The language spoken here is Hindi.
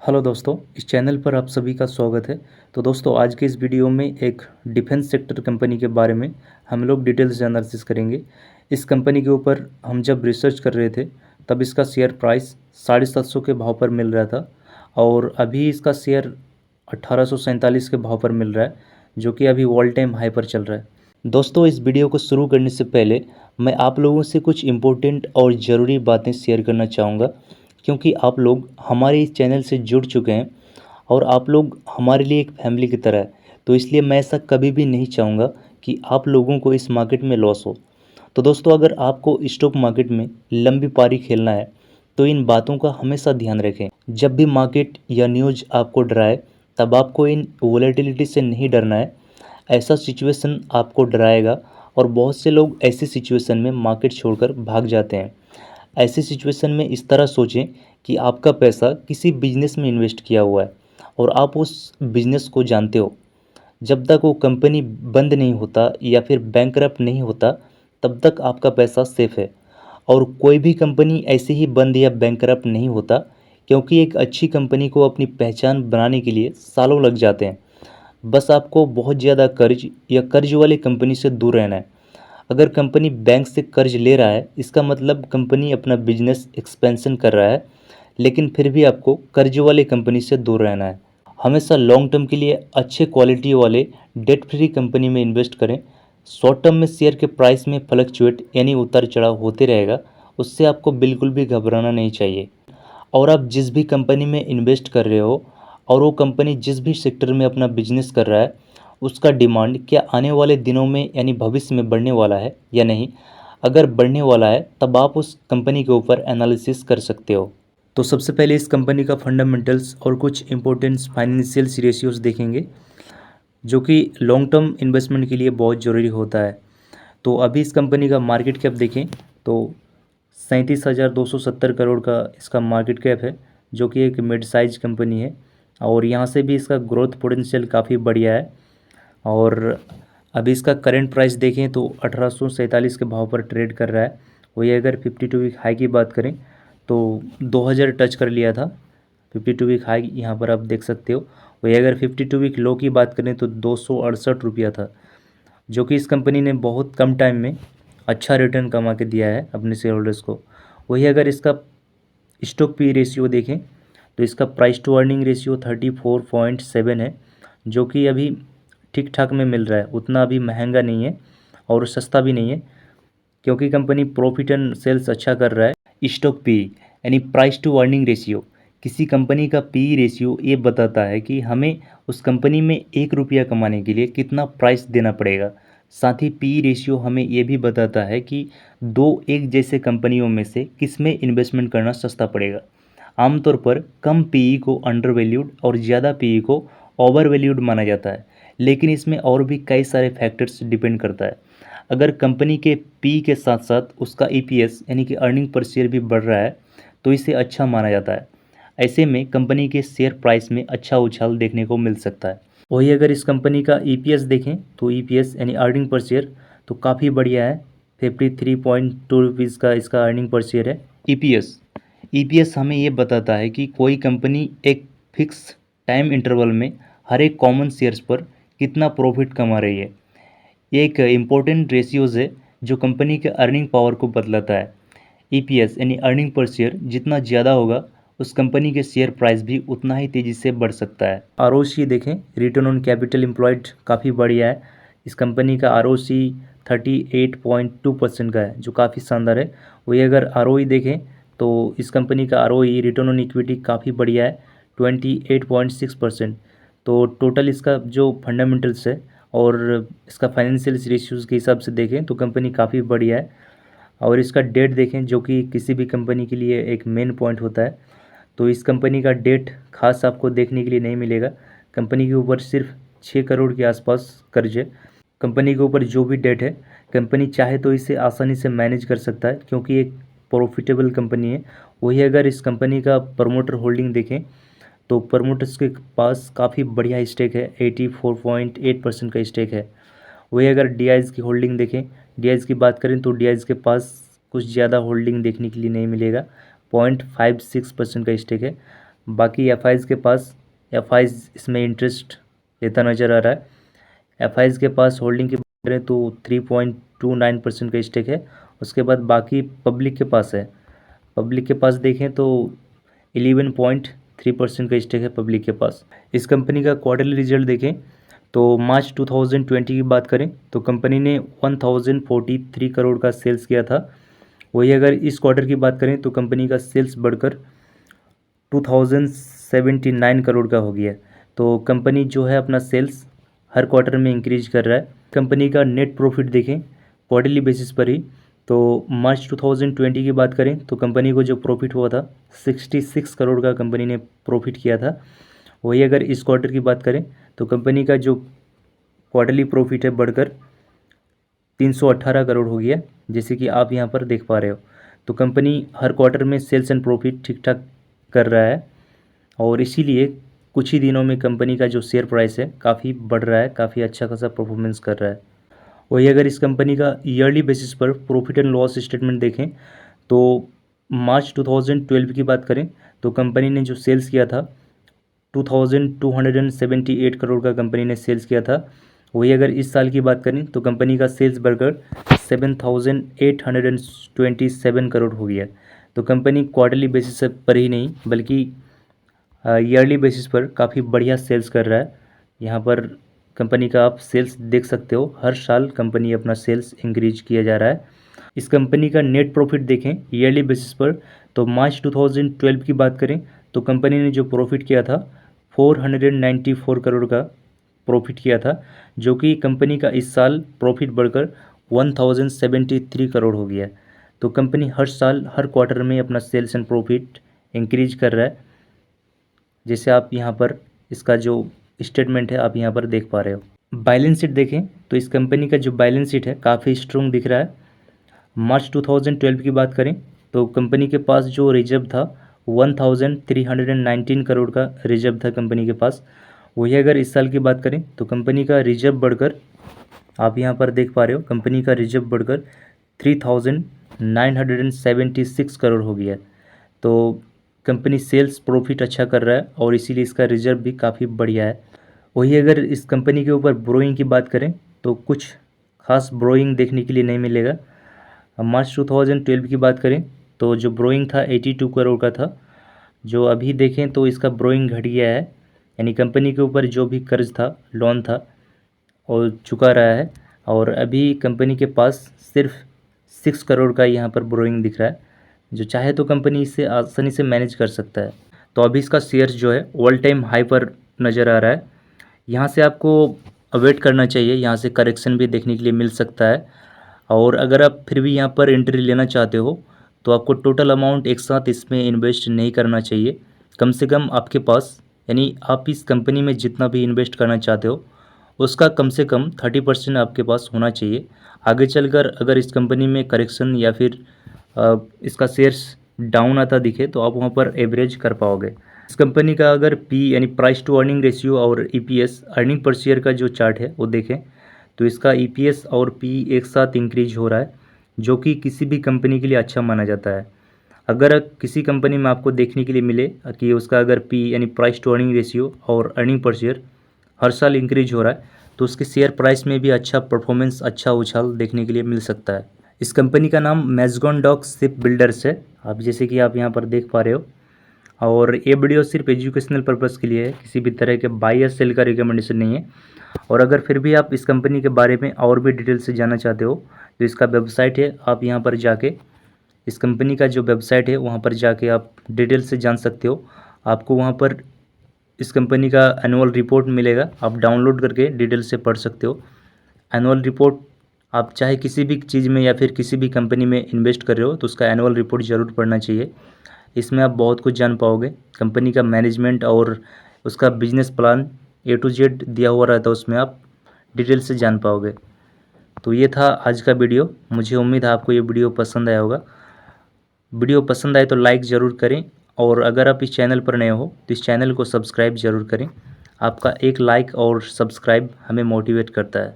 हेलो दोस्तों, इस चैनल पर आप सभी का स्वागत है। तो दोस्तों, आज के इस वीडियो में एक डिफेंस सेक्टर कंपनी के बारे में हम लोग डिटेल्स से एनालिसिस करेंगे। इस कंपनी के ऊपर हम जब रिसर्च कर रहे थे तब इसका शेयर प्राइस 750 के भाव पर मिल रहा था और अभी इसका शेयर 1847 के भाव पर मिल रहा है, जो कि अभी ऑल टाइम हाई पर चल रहा है। दोस्तों, इस वीडियो को शुरू करने से पहले मैं आप लोगों से कुछ इम्पोर्टेंट और ज़रूरी बातें शेयर करना चाहूँगा, क्योंकि आप लोग हमारे इस चैनल से जुड़ चुके हैं और आप लोग हमारे लिए एक फैमिली की तरह है। तो इसलिए मैं ऐसा कभी भी नहीं चाहूँगा कि आप लोगों को इस मार्केट में लॉस हो। तो दोस्तों, अगर आपको स्टॉक मार्केट में लंबी पारी खेलना है तो इन बातों का हमेशा ध्यान रखें। जब भी मार्केट या न्यूज़ आपको डराए तब आपको इन वोलेटिलिटी से नहीं डरना है। ऐसा सिचुएशन आपको डराएगा और बहुत से लोग ऐसी सिचुएशन में मार्केट छोड़कर भाग जाते हैं। ऐसी सिचुएशन में इस तरह सोचें कि आपका पैसा किसी बिजनेस में इन्वेस्ट किया हुआ है और आप उस बिजनेस को जानते हो। जब तक वो कंपनी बंद नहीं होता या फिर बैंकरप्ट नहीं होता तब तक आपका पैसा सेफ है। और कोई भी कंपनी ऐसे ही बंद या बैंकरप्ट नहीं होता, क्योंकि एक अच्छी कंपनी को अपनी पहचान बनाने के लिए सालों लग जाते हैं। बस आपको बहुत ज़्यादा कर्ज या कर्ज वाली कंपनी से दूर रहना है। अगर कंपनी बैंक से कर्ज ले रहा है, इसका मतलब कंपनी अपना बिजनेस एक्सपेंशन कर रहा है, लेकिन फिर भी आपको कर्ज वाली कंपनी से दूर रहना है। हमेशा लॉन्ग टर्म के लिए अच्छे क्वालिटी वाले डेट फ्री कंपनी में इन्वेस्ट करें। शॉर्ट टर्म में शेयर के प्राइस में फ्लक्चुएट यानी उतार चढ़ाव होते रहेगा, उससे आपको बिल्कुल भी घबराना नहीं चाहिए। और आप जिस भी कंपनी में इन्वेस्ट कर रहे हो और वो कंपनी जिस भी सेक्टर में अपना बिजनेस कर रहा है, उसका डिमांड क्या आने वाले दिनों में यानी भविष्य में बढ़ने वाला है या नहीं। अगर बढ़ने वाला है तब आप उस कंपनी के ऊपर एनालिसिस कर सकते हो। तो सबसे पहले इस कंपनी का फंडामेंटल्स और कुछ इंपॉर्टेंट फाइनेंशियल रेशियोज देखेंगे, जो कि लॉन्ग टर्म इन्वेस्टमेंट के लिए बहुत ज़रूरी होता है। तो अभी इस कंपनी का मार्केट कैप देखें तो 37,270 करोड़ का इसका मार्केट कैप है, जो कि एक मिड साइज कंपनी है और यहाँ से भी इसका ग्रोथ पोटेंशियल काफ़ी बढ़िया है। और अभी इसका करंट प्राइस देखें तो 1847 के भाव पर ट्रेड कर रहा है। वही अगर 52 वीक हाई की बात करें तो 2000 टच कर लिया था। 52 वीक हाई यहाँ पर आप देख सकते हो। वही अगर 52 वीक लो की बात करें तो 268 रुपया था, जो कि इस कंपनी ने बहुत कम टाइम में अच्छा रिटर्न कमा के दिया है अपने शेयर होल्डर्स को। वही अगर इसका स्टॉक पी रेशियो देखें तो इसका प्राइस टू अर्निंग रेशियो 34.7 है, जो कि अभी ठीक ठाक में मिल रहा है। उतना अभी महंगा नहीं है और सस्ता भी नहीं है, क्योंकि कंपनी प्रॉफिट एंड सेल्स अच्छा कर रहा है। स्टॉक पी यानी प्राइस टू अर्निंग रेशियो, किसी कंपनी का पी रेशियो ये बताता है कि हमें उस कंपनी में 1 रुपया कमाने के लिए कितना प्राइस देना पड़ेगा। साथ ही पी रेशियो हमें ये भी बताता है कि दो एक जैसे कंपनियों में से किस में इन्वेस्टमेंट करना सस्ता पड़ेगा। आमतौर पर कम पीई को अंडर वैल्यूड और ज़्यादा पीई को ओवर वैल्यूड माना जाता है, लेकिन इसमें और भी कई सारे फैक्टर्स डिपेंड करता है। अगर कंपनी के पी के साथ साथ उसका ईपीएस यानी कि अर्निंग पर शेयर भी बढ़ रहा है तो इसे अच्छा माना जाता है। ऐसे में कंपनी के शेयर प्राइस में अच्छा उछाल देखने को मिल सकता है। वही अगर इस कंपनी का ईपीएस देखें तो ईपीएस यानी अर्निंग पर शेयर तो काफ़ी बढ़िया है। 53.2 रुपीज़ का इसका अर्निंग पर शेयर है। ईपीएस ईपीएस हमें ये बताता है कि कोई कंपनी एक फिक्स टाइम इंटरवल में हर एक कॉमन शेयर्स पर कितना प्रॉफिट कमा रही है। ये एक इम्पोर्टेंट रेशियोज़ है जो कंपनी के अर्निंग पावर को बतलाता है। ईपीएस यानी अर्निंग पर शेयर जितना ज़्यादा होगा उस कंपनी के शेयर प्राइस भी उतना ही तेज़ी से बढ़ सकता है। आरओसी देखें, रिटर्न ऑन कैपिटल एम्प्लॉयड काफ़ी बढ़िया है। इस कंपनी का आरओसी 38.2% का है, जो काफ़ी शानदार है। वही अगर आरओई देखें तो इस कंपनी का आरओई रिटर्न ऑन इक्विटी काफ़ी बढ़िया है, 28.6%। तो टोटल इसका जो फंडामेंटल्स है और इसका फाइनेंशियल रेशियोज़ के हिसाब से देखें तो कंपनी काफ़ी बढ़िया है। और इसका डेट देखें, जो कि किसी भी कंपनी के लिए एक मेन पॉइंट होता है, तो इस कंपनी का डेट खास आपको देखने के लिए नहीं मिलेगा। कंपनी के ऊपर सिर्फ 6 करोड़ के आसपास कर्ज है। कंपनी के ऊपर जो भी डेट है, कंपनी चाहे तो इसे आसानी से मैनेज कर सकता है, क्योंकि एक प्रॉफिटेबल कंपनी है। वही अगर इस कंपनी का प्रमोटर होल्डिंग देखें तो प्रमोटर्स के पास काफ़ी बढ़िया स्टेक है, 84.8% का स्टेक है। वही अगर डीआईज की होल्डिंग देखें, डीआईज की बात करें तो डीआईज के पास कुछ ज़्यादा होल्डिंग देखने के लिए नहीं मिलेगा, 0.56% का स्टेक है। बाकी एफ के पास इसमें इंटरेस्ट लेता नज़र आ रहा है। एफ के पास होल्डिंग की बात करें तो 3.29% का स्टेक है। उसके बाद बाकी पब्लिक के पास है। पब्लिक के पास देखें तो 11.3% का स्टेक है पब्लिक के पास। इस कंपनी का क्वार्टरली रिजल्ट देखें तो मार्च 2020 की बात करें तो कंपनी ने 1043 करोड़ का सेल्स किया था। वही अगर इस क्वार्टर की बात करें तो कंपनी का सेल्स बढ़कर 2079 करोड़ का हो गया। तो कंपनी जो है अपना सेल्स हर क्वार्टर में इंक्रीज कर रहा है। कंपनी का नेट प्रॉफिट देखें क्वार्टरली बेसिस पर ही तो मार्च 2020 की बात करें तो कंपनी को जो प्रॉफिट हुआ था 66 करोड़ का कंपनी ने प्रॉफिट किया था। वही अगर इस क्वार्टर की बात करें तो कंपनी का जो क्वार्टरली प्रॉफिट है बढ़कर 318 करोड़ हो गया, जैसे कि आप यहाँ पर देख पा रहे हो। तो कंपनी हर क्वार्टर में सेल्स एंड प्रॉफिट ठीक ठाक कर रहा है और इसीलिए कुछ ही दिनों में कंपनी का जो शेयर प्राइस है काफ़ी बढ़ रहा है, काफ़ी अच्छा खासा परफॉर्मेंस कर रहा है। वही अगर इस कंपनी का ईयरली बेसिस पर प्रॉफिट एंड लॉस स्टेटमेंट देखें तो मार्च 2012 की बात करें तो कंपनी ने जो सेल्स किया था 2278 करोड़ का कंपनी ने सेल्स किया था। वही अगर इस साल की बात करें तो कंपनी का सेल्स बढ़कर 7827 करोड़ हो गया। तो कंपनी क्वार्टरली बेसिस पर ही नहीं बल्कि ईयरली बेसिस पर काफ़ी बढ़िया सेल्स कर रहा है। यहाँ पर कंपनी का आप सेल्स देख सकते हो, हर साल कंपनी अपना सेल्स इंक्रीज किया जा रहा है। इस कंपनी का नेट प्रॉफिट देखें ईयरली बेसिस पर तो मार्च 2012 की बात करें तो कंपनी ने जो प्रॉफिट किया था 494 करोड़ का प्रॉफिट किया था, जो कि कंपनी का इस साल प्रॉफिट बढ़कर 1073 करोड़ हो गया। तो कंपनी हर साल हर क्वार्टर में अपना सेल्स एंड प्रॉफिट इंक्रीज कर रहा है, जैसे आप यहाँ पर इसका जो स्टेटमेंट है आप यहाँ पर देख पा रहे हो। बैलेंस शीट देखें तो इस कंपनी का जो बैलेंस शीट है काफ़ी स्ट्रॉन्ग दिख रहा है। मार्च 2012 की बात करें तो कंपनी के पास जो रिजर्व था 1319 करोड़ का रिजर्व था कंपनी के पास। वही अगर इस साल की बात करें तो कंपनी का रिजर्व बढ़कर आप यहाँ पर देख पा रहे हो कंपनी का रिजर्व बढ़कर 3976 करोड़ हो गया। तो कंपनी सेल्स प्रॉफिट अच्छा कर रहा है और इसीलिए इसका रिजर्व भी काफ़ी बढ़िया है। वही अगर इस कंपनी के ऊपर ब्रोइंग की बात करें तो कुछ खास ब्रोइंग देखने के लिए नहीं मिलेगा। मार्च 2012 की बात करें तो जो ब्रोइंग था 82 करोड़ का था, जो अभी देखें तो इसका ब्रोइंग घट गया है, यानी कंपनी के ऊपर जो भी कर्ज था लोन था और चुका रहा है और अभी कंपनी के पास सिर्फ 6 करोड़ का यहाँ पर ब्रोइंग दिख रहा है, जो चाहे तो कंपनी इसे आसानी से मैनेज कर सकता है। तो अभी इसका शेयर्स जो है ऑल टाइम हाई पर नज़र आ रहा है। यहाँ से आपको अवेट करना चाहिए, यहाँ से करेक्शन भी देखने के लिए मिल सकता है। और अगर आप फिर भी यहाँ पर एंट्री लेना चाहते हो तो आपको टोटल अमाउंट एक साथ इसमें इन्वेस्ट नहीं करना चाहिए। कम से कम आपके पास, यानी आप इस कंपनी में जितना भी इन्वेस्ट करना चाहते हो उसका कम से कम 30% आपके पास होना चाहिए। आगे चलकर अगर इस कंपनी में करेक्शन या फिर इसका शेयर्स डाउन आता दिखे तो आप वहाँ पर एवरेज कर पाओगे। इस कंपनी का अगर पी यानी प्राइस टू अर्निंग रेशियो और ईपीएस अर्निंग पर शेयर का जो चार्ट है वो देखें तो इसका ईपीएस और पी एक साथ इंक्रीज हो रहा है, जो कि किसी भी कंपनी के लिए अच्छा माना जाता है। अगर किसी कंपनी में आपको देखने के लिए मिले कि उसका अगर पी यानी प्राइस टू अर्निंग रेशियो और अर्निंग पर शेयर हर साल इंक्रीज हो रहा है तो उसके शेयर प्राइस में भी अच्छा परफॉर्मेंस, अच्छा उछाल देखने के लिए मिल सकता है। इस कंपनी का नाम मैज़गॉन डॉक शिप बिल्डर्स है, आप जैसे कि आप यहाँ पर देख पा रहे हो। और ये वीडियो सिर्फ एजुकेशनल पर्पज़ के लिए है, किसी भी तरह के बाय या सेल का रिकमेंडेशन नहीं है। और अगर फिर भी आप इस कंपनी के बारे में और भी डिटेल से जानना चाहते हो तो इसका वेबसाइट है, आप यहाँ पर जाके इस कंपनी का जो वेबसाइट है वहाँ पर जाके आप डिटेल से जान सकते हो। आपको वहाँ पर इस कंपनी का एनुअल रिपोर्ट मिलेगा, आप डाउनलोड करके डिटेल से पढ़ सकते हो। एनुअल रिपोर्ट आप चाहे किसी भी चीज़ में या फिर किसी भी कंपनी में इन्वेस्ट कर रहे हो तो उसका एनुअल रिपोर्ट ज़रूर पढ़ना चाहिए। इसमें आप बहुत कुछ जान पाओगे, कंपनी का मैनेजमेंट और उसका business plan A to Z दिया हुआ रहता है, उसमें आप डिटेल से जान पाओगे। तो ये था आज का वीडियो, मुझे उम्मीद है आपको ये वीडियो पसंद आया होगा। वीडियो पसंद आए तो लाइक ज़रूर करें और अगर आप इस चैनल पर नए हो तो इस चैनल को सब्सक्राइब ज़रूर करें। आपका एक लाइक और सब्सक्राइब हमें मोटिवेट करता है।